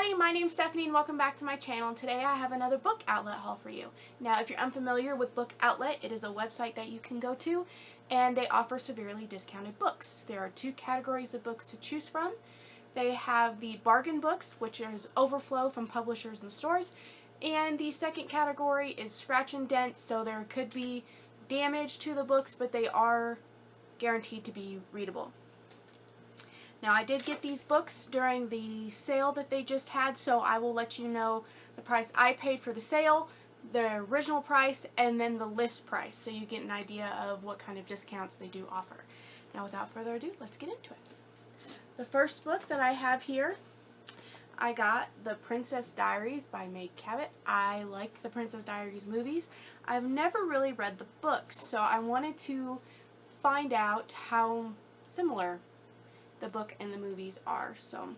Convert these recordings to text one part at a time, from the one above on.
everybody, my name's Stephanie and welcome back to my channel. Today I have another book outlet haul for you. Now if you're unfamiliar with Book Outlet, it is a website that you can go to and they offer severely discounted books. There are two categories of books to choose from. They have the bargain books, which is overflow from publishers and stores, and the second category is scratch and dent, so there could be damage to the books, but they are guaranteed to be readable. Now I did get these books during the sale that they just had, so I will let you know the price I paid for the sale, the original price, and then the list price, so you get an idea of what kind of discounts they do offer. Now without further ado, let's get into it. The first book that I have here, I got The Princess Diaries by Meg Cabot. I like the Princess Diaries movies. I've never really read the books, so I wanted to find out how similar the book and the movies are. So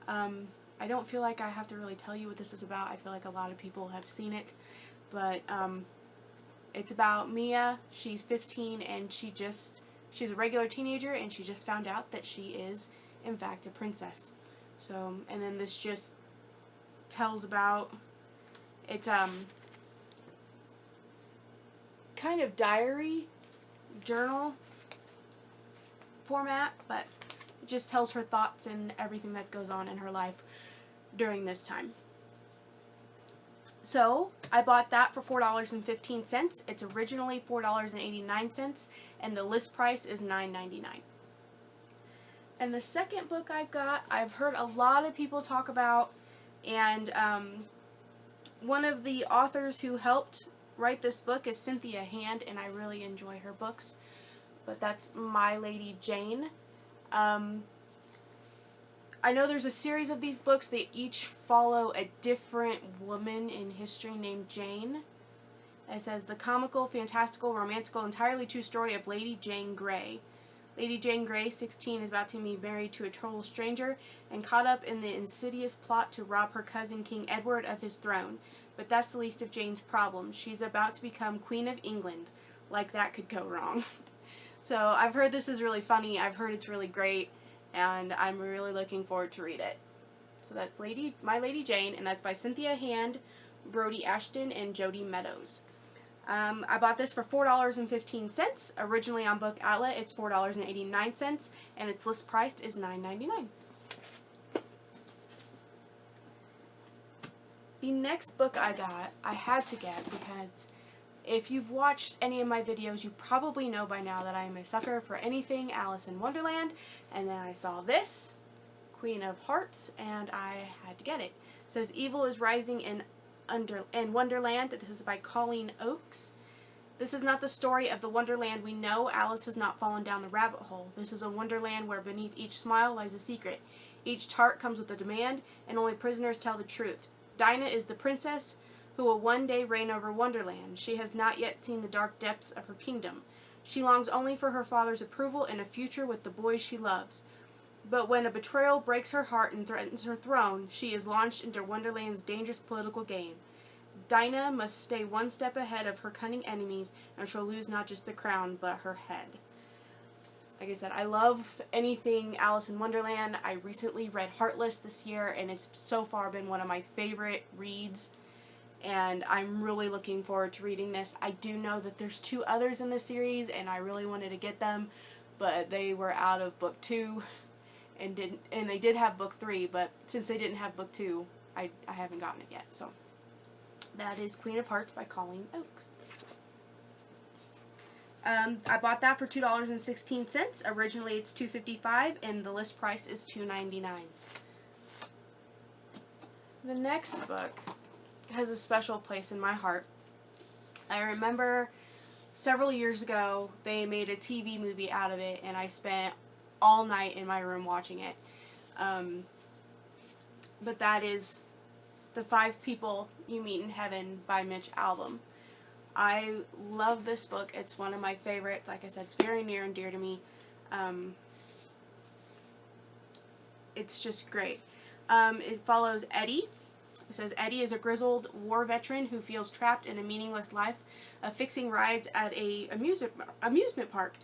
I don't feel like I have to really tell you what this is about. I feel like a lot of people have seen it, but it's about Mia. She's 15 and she's a regular teenager and she just found out that she is in fact a princess. So, and then this just tells about, it's kind of diary journal format, but it just tells her thoughts and everything that goes on in her life during this time. So I bought that for $4.15. It's originally $4.89 and the list price is $9.99. And the second book I got, I've heard a lot of people talk about, and one of the authors who helped write this book is Cynthia Hand, and I really enjoy her books. But that's My Lady Jane. I know there's a series of these books. They each follow a different woman in history named Jane. It says, the comical, fantastical, romantical, entirely true story of Lady Jane Grey. Lady Jane Grey, 16, is about to be married to a total stranger and caught up in the insidious plot to rob her cousin King Edward of his throne. But that's the least of Jane's problems. She's about to become Queen of England. Like that could go wrong. So I've heard this is really funny. I've heard it's really great, and I'm really looking forward to read it. So that's My Lady Jane, and that's by Cynthia Hand, Brody Ashton, and Jody Meadows. I bought this for $4.15. Originally on Book Outlet, it's $4.89, and its list price is $9.99. The next book I got, I had to get because if you've watched any of my videos, you probably know by now that I am a sucker for anything Alice in Wonderland, and then I saw this, Queen of Hearts, and I had to get it. It says, Evil is Rising in Wonderland. This is by Colleen Oakes. This is not the story of the Wonderland we know. Alice has not fallen down the rabbit hole. This is a Wonderland where beneath each smile lies a secret. Each tart comes with a demand, and only prisoners tell the truth. Dinah is the princess who will one day reign over Wonderland. She has not yet seen the dark depths of her kingdom. She longs only for her father's approval and a future with the boys she loves. But when a betrayal breaks her heart and threatens her throne, she is launched into Wonderland's dangerous political game. Dinah must stay one step ahead of her cunning enemies, and she'll lose not just the crown, but her head. Like I said, I love anything Alice in Wonderland. I recently read Heartless this year, and it's so far been one of my favorite reads, and I'm really looking forward to reading this. I do know that there's two others in the series, and I really wanted to get them, but they were out of book 2. And they did have book 3, but since they didn't have book 2, I haven't gotten it yet. So that is Queen of Hearts by Colleen Oakes. I bought that for $2.16. Originally it's $2.55, and the list price is $2.99. The next book has a special place in my heart. I remember several years ago they made a TV movie out of it, and I spent all night in my room watching it. But that is The 5 People You Meet in Heaven by Mitch Albom. I love this book. It's one of my favorites. Like I said, it's very near and dear to me. It's just great. It follows Eddie. It says, Eddie is a grizzled war veteran who feels trapped in a meaningless life of fixing rides at a amusement park.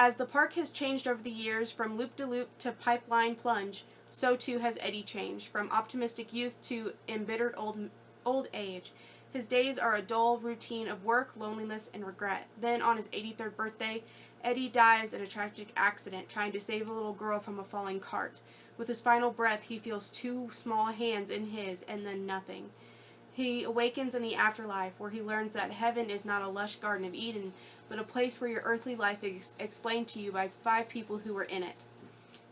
As the park has changed over the years from loop-de-loop to pipeline plunge, so too has Eddie changed, from optimistic youth to embittered old age. His days are a dull routine of work, loneliness, and regret. Then, on his 83rd birthday, Eddie dies in a tragic accident trying to save a little girl from a falling cart. With his final breath, he feels two small hands in his, and then nothing. He awakens in the afterlife, where he learns that heaven is not a lush Garden of Eden, but a place where your earthly life is explained to you by 5 people who were in it.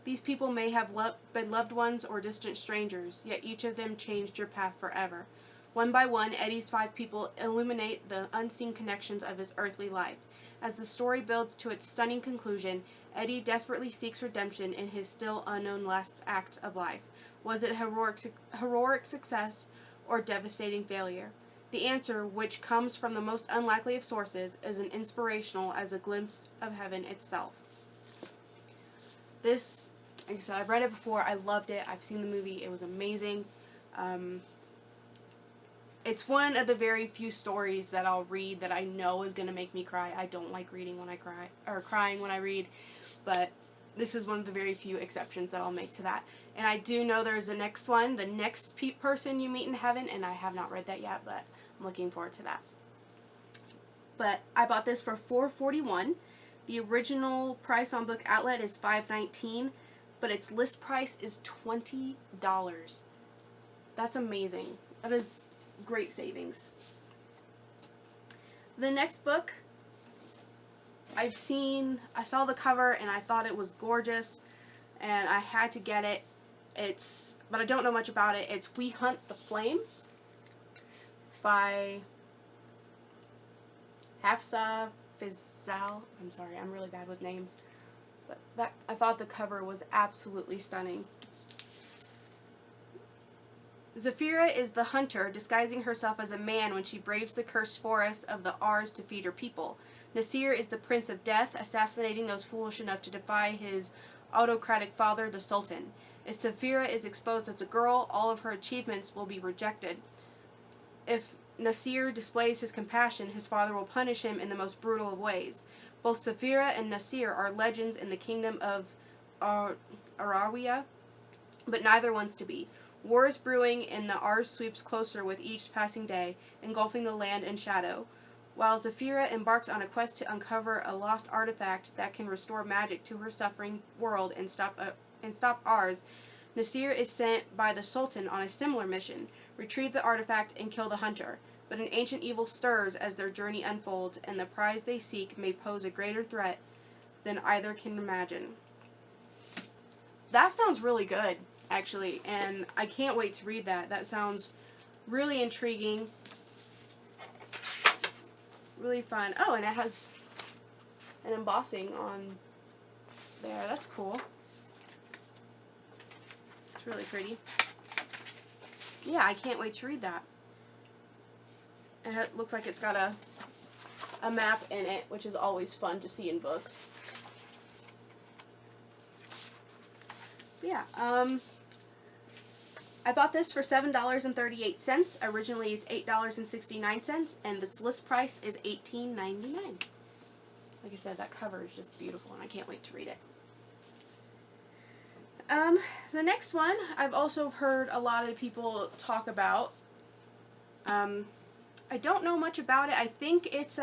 These people may have been loved ones or distant strangers, yet each of them changed your path forever. One by one, Eddie's 5 people illuminate the unseen connections of his earthly life. As the story builds to its stunning conclusion, Eddie desperately seeks redemption in his still unknown last act of life. Was it heroic success or devastating failure? The answer, which comes from the most unlikely of sources, is as inspirational as a glimpse of heaven itself. This, like I said, I've read it before. I loved it. I've seen the movie. It was amazing. It's one of the very few stories that I'll read that I know is going to make me cry. I don't like reading when I cry, or crying when I read, but this is one of the very few exceptions that I'll make to that. And I do know there's the next one, the next person you meet in heaven, and I have not read that yet, but I'm looking forward to that. But I bought this for $4.41. The original price on Book Outlet is $5.19, but its list price is $20. That's amazing. That is great savings. The next book, I saw the cover and I thought it was gorgeous, and I had to get it. But I don't know much about it. It's We Hunt the Flame by Hafsa Fizal. I'm sorry, I'm really bad with names. But I thought the cover was absolutely stunning. Zafira is the hunter, disguising herself as a man when she braves the cursed forest of the Ars to feed her people. Nasir is the Prince of Death, assassinating those foolish enough to defy his autocratic father, the Sultan. If Zafira is exposed as a girl, all of her achievements will be rejected. If Nasir displays his compassion, his father will punish him in the most brutal of ways. Both Zafira and Nasir are legends in the kingdom of Arawiya, but neither wants to be. War is brewing, and the Ars sweeps closer with each passing day, engulfing the land in shadow. While Zafira embarks on a quest to uncover a lost artifact that can restore magic to her suffering world and stop Ars, Nasir is sent by the Sultan on a similar mission: retrieve the artifact and kill the hunter. But an ancient evil stirs as their journey unfolds, and the prize they seek may pose a greater threat than either can imagine. That sounds really good, actually, and I can't wait to read that. That sounds really intriguing, really fun. Oh, and it has an embossing on there. That's cool. It's really pretty. Yeah, I can't wait to read that. And it looks like it's got a map in it, which is always fun to see in books. Yeah, I bought this for $7.38. Originally it's $8.69, and its list price is $18.99. Like I said, that cover is just beautiful, and I can't wait to read it. The next one, I've also heard a lot of people talk about. I don't know much about it. I think it's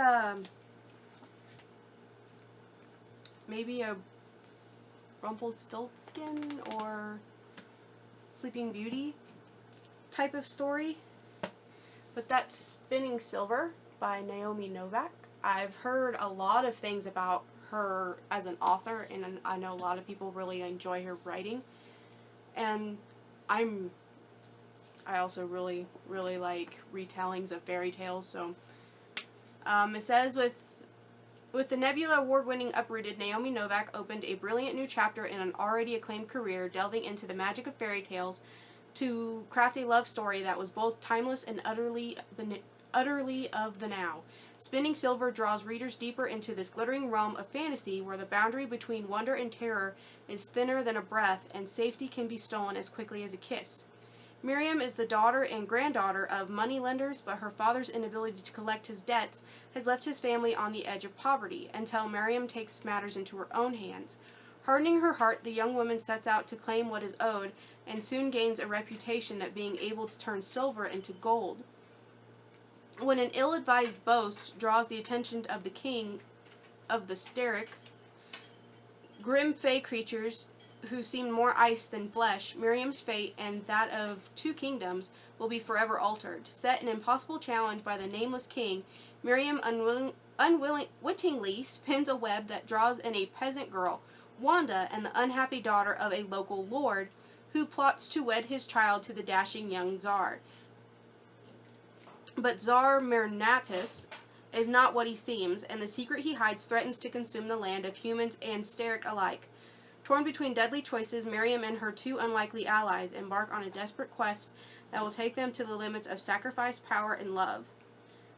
maybe a Rumpelstiltskin or Sleeping Beauty type of story. But that's Spinning Silver by Naomi Novik. I've heard a lot of things about her as an author, and I know a lot of people really enjoy her writing. And I also really, really like retellings of fairy tales. So it says, with the Nebula Award-winning Uprooted, Naomi Novik opened a brilliant new chapter in an already acclaimed career, delving into the magic of fairy tales to craft a love story that was both timeless and utterly of the now. Spinning Silver draws readers deeper into this glittering realm of fantasy where the boundary between wonder and terror is thinner than a breath, and safety can be stolen as quickly as a kiss. Miriam is the daughter and granddaughter of moneylenders, but her father's inability to collect his debts has left his family on the edge of poverty until Miriam takes matters into her own hands. Hardening her heart, the young woman sets out to claim what is owed, and soon gains a reputation at being able to turn silver into gold. When an ill-advised boast draws the attention of the king of the Sterrick, grim fey creatures who seem more ice than flesh, Miriam's fate and that of two kingdoms will be forever altered. Set an impossible challenge by the nameless king, Miriam unwittingly spins a web that draws in a peasant girl, Wanda, and the unhappy daughter of a local lord, who plots to wed his child to the dashing young Tsar. But Tsar Mernatus is not what he seems, and the secret he hides threatens to consume the land of humans and Sterrick alike. Torn between deadly choices, Miriam and her two unlikely allies embark on a desperate quest that will take them to the limits of sacrifice, power, and love.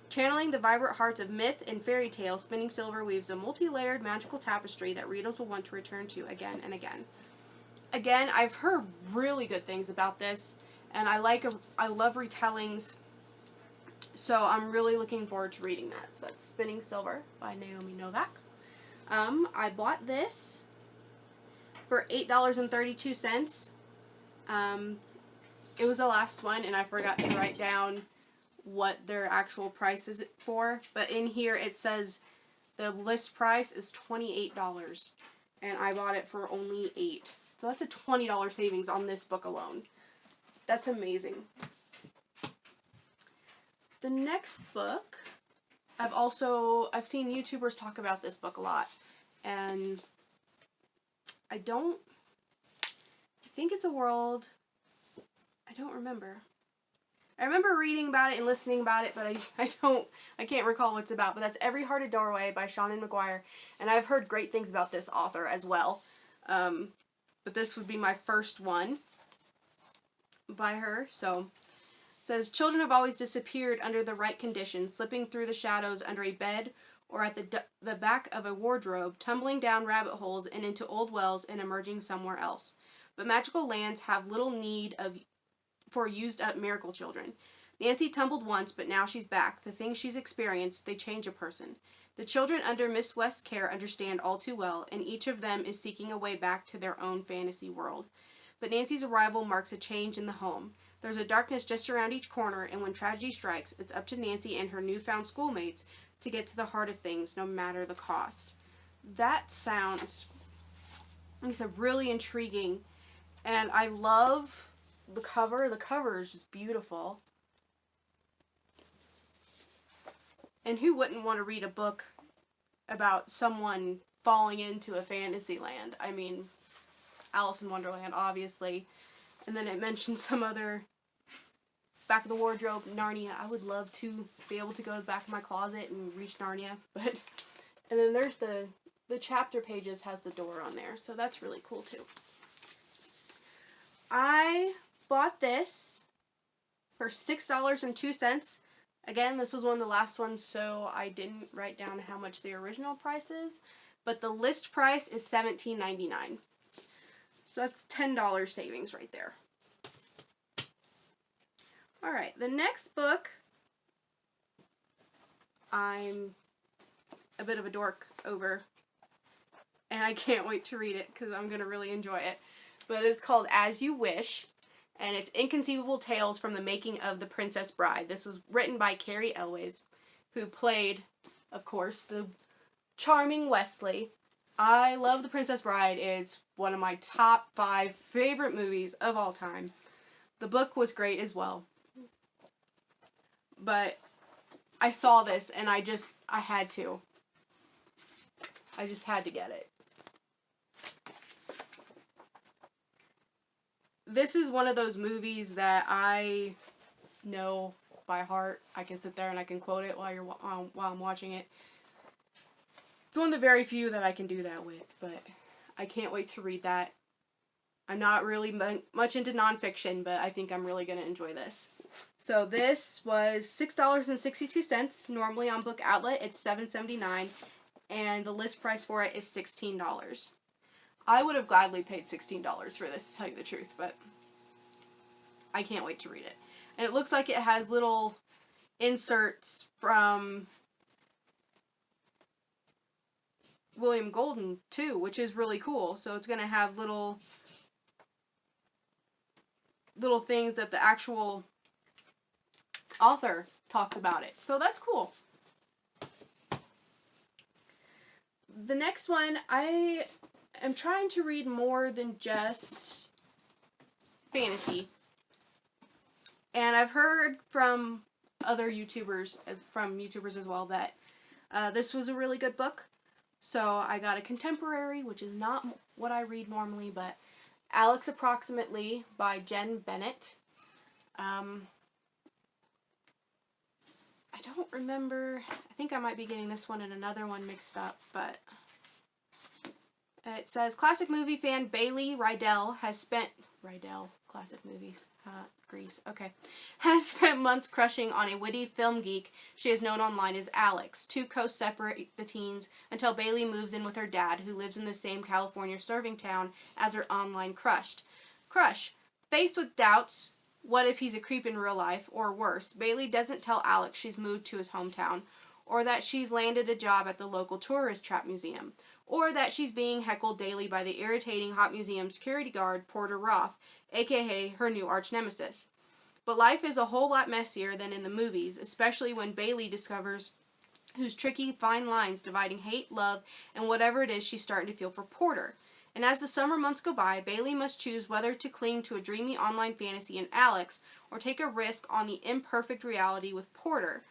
Channeling the vibrant hearts of myth and fairy tale, Spinning Silver weaves a multi-layered magical tapestry that readers will want to return to again and again. Again, I've heard really good things about this, and I love retellings, so I'm really looking forward to reading that. So that's Spinning Silver by Naomi Novak. I bought this for $8.32. It was the last one, and I forgot to write down what their actual price is for, but in here it says the list price is $28, and I bought it for only $8. So that's a $20 savings on this book alone. That's amazing. The next book, I've seen YouTubers talk about this book a lot, and I think it's a world, I don't remember. I remember reading about it and listening about it, but I can't recall what it's about. But that's Every Hearted Doorway by Seanan McGuire, and I've heard great things about this author as well. But this would be my first one by her. So it says, children have always disappeared under the right conditions, slipping through the shadows under a bed or at the back of a wardrobe, tumbling down rabbit holes and into old wells and emerging somewhere else. But magical lands have little need for used-up miracle children. Nancy tumbled once, but now she's back. The things she's experienced, they change a person. The children under Miss West's care understand all too well, and each of them is seeking a way back to their own fantasy world. But Nancy's arrival marks a change in the home. There's a darkness just around each corner, and when tragedy strikes, it's up to Nancy and her newfound schoolmates to get to the heart of things, no matter the cost. That sounds, like I said, really intriguing, and I love the cover. The cover is just beautiful. And who wouldn't want to read a book about someone falling into a fantasy land? I mean, Alice in Wonderland, obviously. And then it mentioned some other back of the wardrobe, Narnia. I would love to be able to go to the back of my closet and reach Narnia. But and then there's the chapter pages has the door on there. So that's really cool too. I bought this for $6.02. Again, this was one of the last ones, so I didn't write down how much the original price is, but the list price is $17.99. So that's $10 savings right there. Alright, the next book, I'm a bit of a dork over, and I can't wait to read it because I'm going to really enjoy it. But it's called As You Wish, and it's Inconceivable Tales from the Making of the Princess Bride. This was written by Carrie Elways, who played, of course, the charming Wesley. I love The Princess Bride. It's one of my top 5 favorite movies of all time. The book was great as well. But I saw this and I had to. I just had to get it. This is one of those movies that I know by heart. I can sit there and I can quote it while I'm watching it. It's one of the very few that I can do that with, but I can't wait to read that. I'm not really much into nonfiction, but I think I'm really going to enjoy this. So this was $6.62. Normally on Book Outlet it's $7.79, and the list price for it is $16. I would have gladly paid $16 for this, to tell you the truth, but I can't wait to read it. And it looks like it has little inserts from William Golden too, which is really cool. So it's going to have little things that the actual author talks about it. So that's cool. The next one, I am trying to read more than just fantasy. And I've heard from other YouTubers, as well, that this was a really good book. So I got a contemporary, which is not what I read normally, but Alex Approximately by Jen Bennett. I don't remember. I think I might be getting this one and another one mixed up, but it says, classic movie fan Bailey Rydell has spent... Rydell, classic movies. Grease. Okay. Has spent months crushing on a witty film geek she has known online as Alex. Two coasts separate the teens until Bailey moves in with her dad, who lives in the same California serving town as her online crush. Faced with doubts, what if he's a creep in real life, or worse, Bailey doesn't tell Alex she's moved to his hometown, or that she's landed a job at the local tourist trap museum, or that she's being heckled daily by the irritating Hot Museum security guard, Porter Roth, aka her new arch-nemesis. But life is a whole lot messier than in the movies, especially when Bailey discovers whose tricky fine lines dividing hate, love, and whatever it is she's starting to feel for Porter. And as the summer months go by, Bailey must choose whether to cling to a dreamy online fantasy in Alex, or take a risk on the imperfect reality with Porter.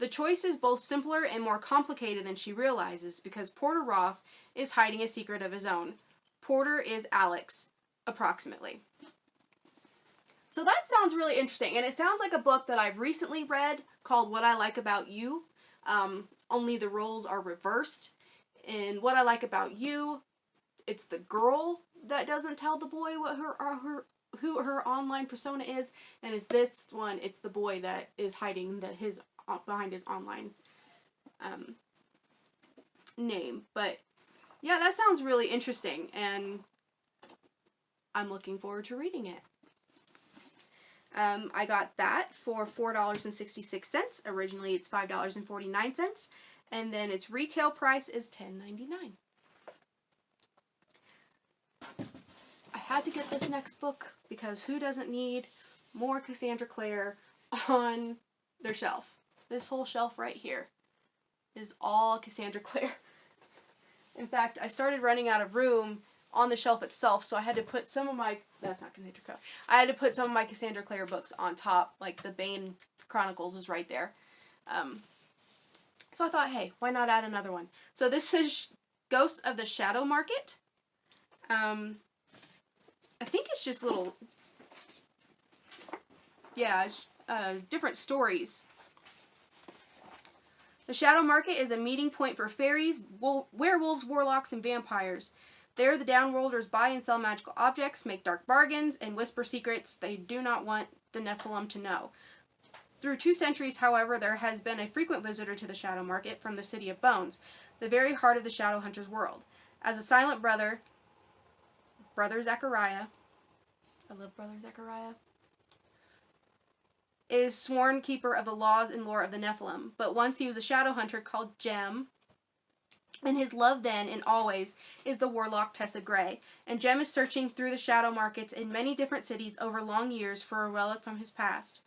The choice is both simpler and more complicated than she realizes, because Porter Roth is hiding a secret of his own. Porter is Alex, approximately. So that sounds really interesting, and it sounds like a book that I've recently read called What I Like About You, only the roles are reversed. In What I Like About You, it's the girl that doesn't tell the boy what who her online persona is, and is this one, it's the boy that is hiding behind his online name. But yeah, that sounds really interesting, and I'm looking forward to reading it. I got that for $4.66. Originally it's $5.49, and then its retail price is $10.99. I had to get this next book because who doesn't need more Cassandra Clare on their shelf? This whole shelf right here is all Cassandra Clare. In fact, I started running out of room on the shelf itself, so I had to put some of my... That's not Cassandra Clare. I had to put some of my Cassandra Clare books on top, like the Bane Chronicles is right there. So I thought, hey, why not add another one? So this is Ghosts of the Shadow Market. I think it's just little... Yeah, different stories. The Shadow Market is a meeting point for fairies, werewolves, warlocks, and vampires. There, the downworlders buy and sell magical objects, make dark bargains, and whisper secrets they do not want the Nephilim to know. Through 2 centuries, however, there has been a frequent visitor to the Shadow Market from the City of Bones, the very heart of the Shadow Hunter's world. As a silent brother, Brother Zechariah, I love Brother Zechariah, is sworn keeper of the laws and lore of the Nephilim. But once he was a shadow hunter called Jem, and his love then and always is the warlock Tessa Gray. And Jem is searching through the shadow markets in many different cities over long years for a relic from his past.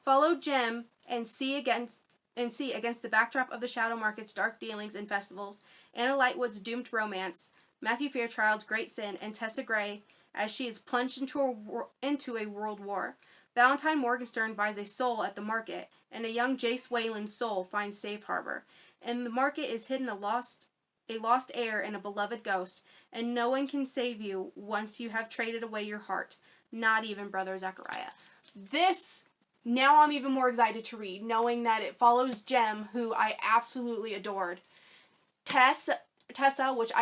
Follow Jem and see against the backdrop of the shadow market's dark dealings and festivals, Anna Lightwood's doomed romance, Matthew Fairchild's great sin, and Tessa Gray as she is plunged into a world war. Valentine Morgenstern buys a soul at the market, and a young Jace Wayland's soul finds safe harbor. In the market is hidden a lost heir and a beloved ghost, and no one can save you once you have traded away your heart, not even Brother Zechariah. This, now I'm even more excited to read, knowing that it follows Jem, who I absolutely adored. Tessa, which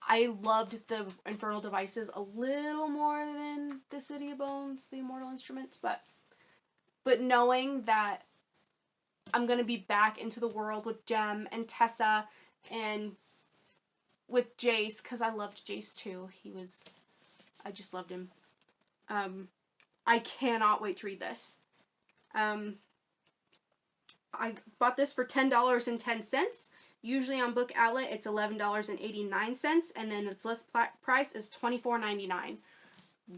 I loved the Infernal Devices a little more than the City of Bones, the Immortal Instruments, but knowing that I'm going to be back into the world with Jem and Tessa and with Jace, because I loved Jace too. I just loved him. I cannot wait to read this. I bought this for $10.10. Usually on Book Outlet it's $11.89, and then its list price is $24.99.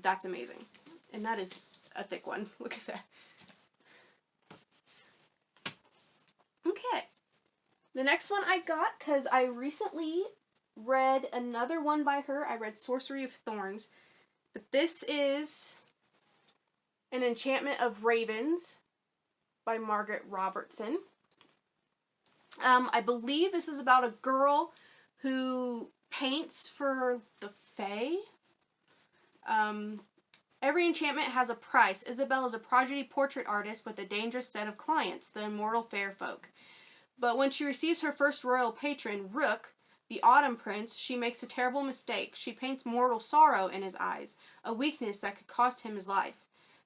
That's amazing. And that is a thick one. Look at that. Okay. The next one I got, because I recently read another one by her. I read Sorcery of Thorns. But this is An Enchantment of Ravens by Margaret Robertson. I believe this is about a girl who paints for the Fae. Every enchantment has a price. Isabel is a prodigy portrait artist with a dangerous set of clients, the immortal fair folk. But when she receives her first royal patron, Rook, the Autumn Prince, she makes a terrible mistake. She paints mortal sorrow in his eyes, a weakness that could cost him his life.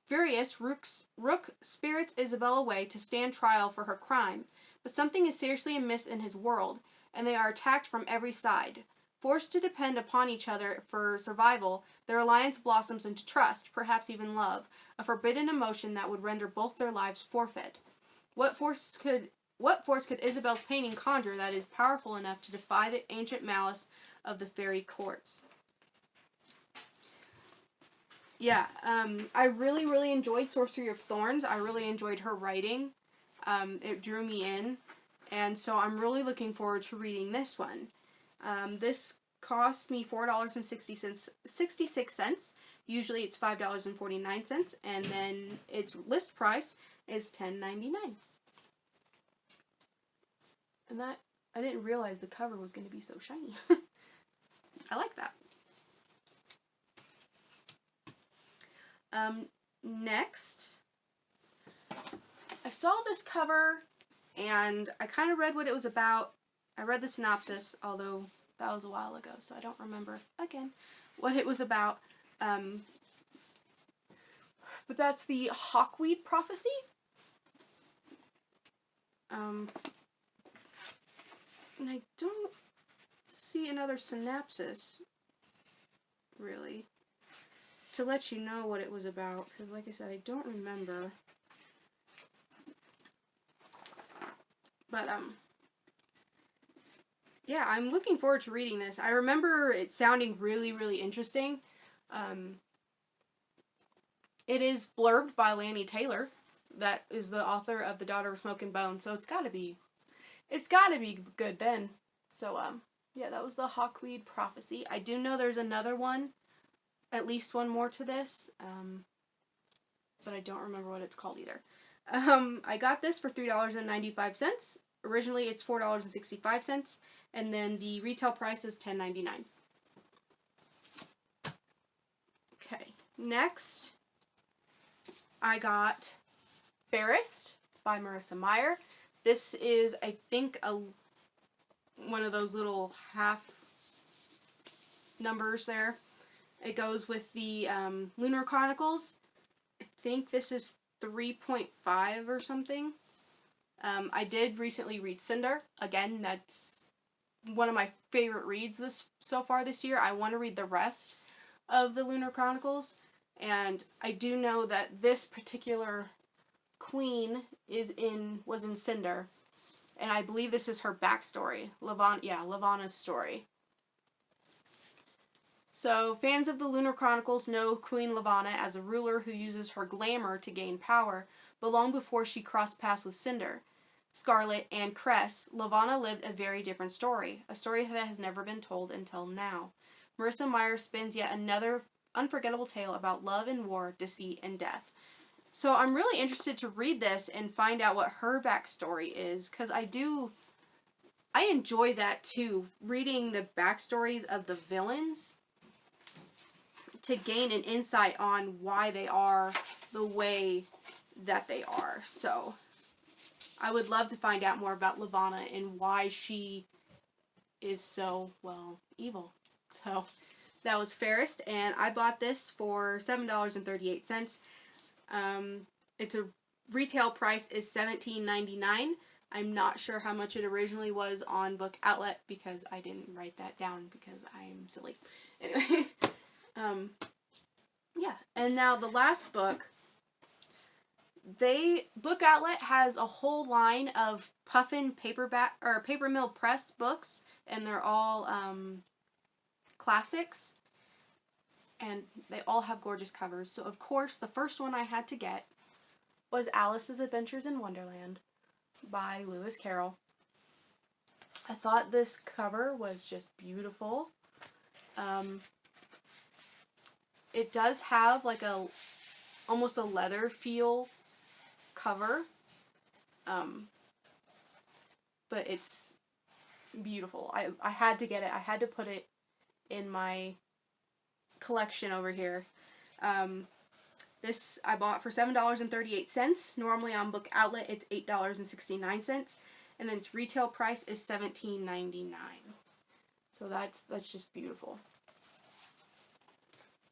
Furious, Rook spirits Isabel away to stand trial for her crime, but something is seriously amiss in his world, and they are attacked from every side. Forced to depend upon each other for survival, their alliance blossoms into trust, perhaps even love, a forbidden emotion that would render both their lives forfeit. What force could Isabel's painting conjure that is powerful enough to defy the ancient malice of the fairy courts? Yeah, I really, really enjoyed Sorcery of Thorns. I really enjoyed her writing. It drew me in, and so I'm really looking forward to reading this one. This cost me $4.66. Usually it's $5.49, and then its list price is $10.99. And that, I didn't realize the cover was going to be so shiny. I like that. Next, I saw this cover, and I kind of read what it was about. I read the synopsis, although that was a while ago, so I don't remember, again, what it was about. But that's the Hawkweed Prophecy. And I don't see another synopsis, really, to let you know what it was about, because like I said, I don't remember. But, yeah, I'm looking forward to reading this. I remember it sounding really, really interesting. It is blurbed by Lanny Taylor, that is the author of The Daughter of Smoke and Bone, so it's gotta be good then. So, yeah, that was the Hawkweed Prophecy. I do know there's another one, at least one more to this, but I don't remember what it's called either. I got this for $3.95. Originally, it's $4.65, and then the retail price is $10.99. Okay, next, I got Fairest by Marissa Meyer. This is, I think, one of those little half numbers there. It goes with the Lunar Chronicles. I think this is 3.5 or something. I did recently read Cinder. Again, that's one of my favorite reads so far this year. I want to read the rest of the Lunar Chronicles, and I do know that this particular queen was in Cinder, and I believe this is her backstory. Levana's story. So, fans of the Lunar Chronicles know Queen Levana as a ruler who uses her glamour to gain power, but long before she crossed paths with Cinder, Scarlet, and Cress, Levana lived a very different story, a story that has never been told until now. Marissa Meyer spins yet another unforgettable tale about love and war, deceit and death. So I'm really interested to read this and find out what her backstory is, because I enjoy that too, reading the backstories of the villains to gain an insight on why they are the way that they are. So I would love to find out more about Levana and why she is so, well, evil. So that was Fairest, and I bought this for $7.38. Its a retail price is $17.99. I'm not sure how much it originally was on Book Outlet because I didn't write that down because I'm silly. Anyway, yeah. And now the last book Book Outlet has a whole line of Puffin paperback or paper mill press books, and they're all classics, and they all have gorgeous covers. So of course the first one I had to get was Alice's Adventures in Wonderland by Lewis Carroll. I thought this cover was just beautiful. It does have like almost a leather feel cover, but it's beautiful. I had to get it. I had to put it in my collection over here. This I bought for $7.38. Normally on Book Outlet it's $8.69, and then its retail price is $17.99. So that's just beautiful.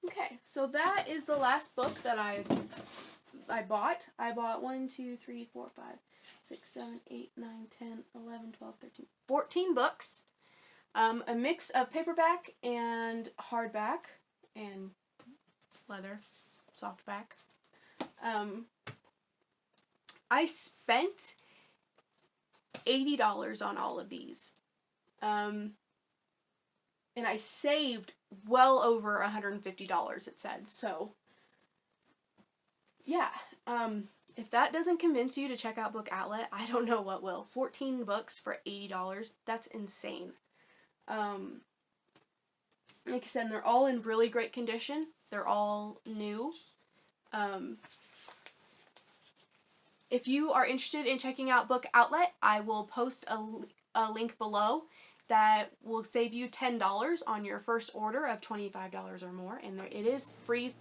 Okay, so that is the last book that I bought. I bought 1, 2, 3, 4, 5, 6, 7, 8, 9, 10, 11, 12, 13, 14 books. A mix of paperback and hardback and leather, softback. I spent $80 on all of these. And I saved well over $150, it said. So, yeah. If that doesn't convince you to check out Book Outlet, I don't know what will. 14 books for $80. That's insane. Like I said, they're all in really great condition. They're all new. If you are interested in checking out Book Outlet, I will post a link below that will save you $10 on your first order of $25 or more, and it is free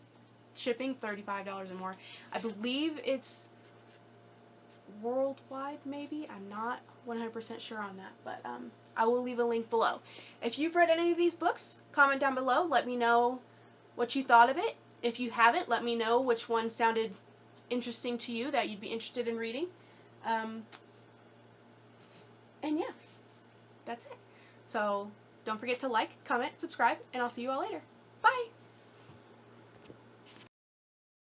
shipping, $35 or more. I believe it's worldwide, maybe. I'm not 100% sure on that, but I will leave a link below. If you've read any of these books, comment down below. Let me know what you thought of it. If you haven't, let me know which one sounded interesting to you that you'd be interested in reading. And yeah, that's it. So don't forget to like, comment, subscribe, and I'll see you all later. Bye!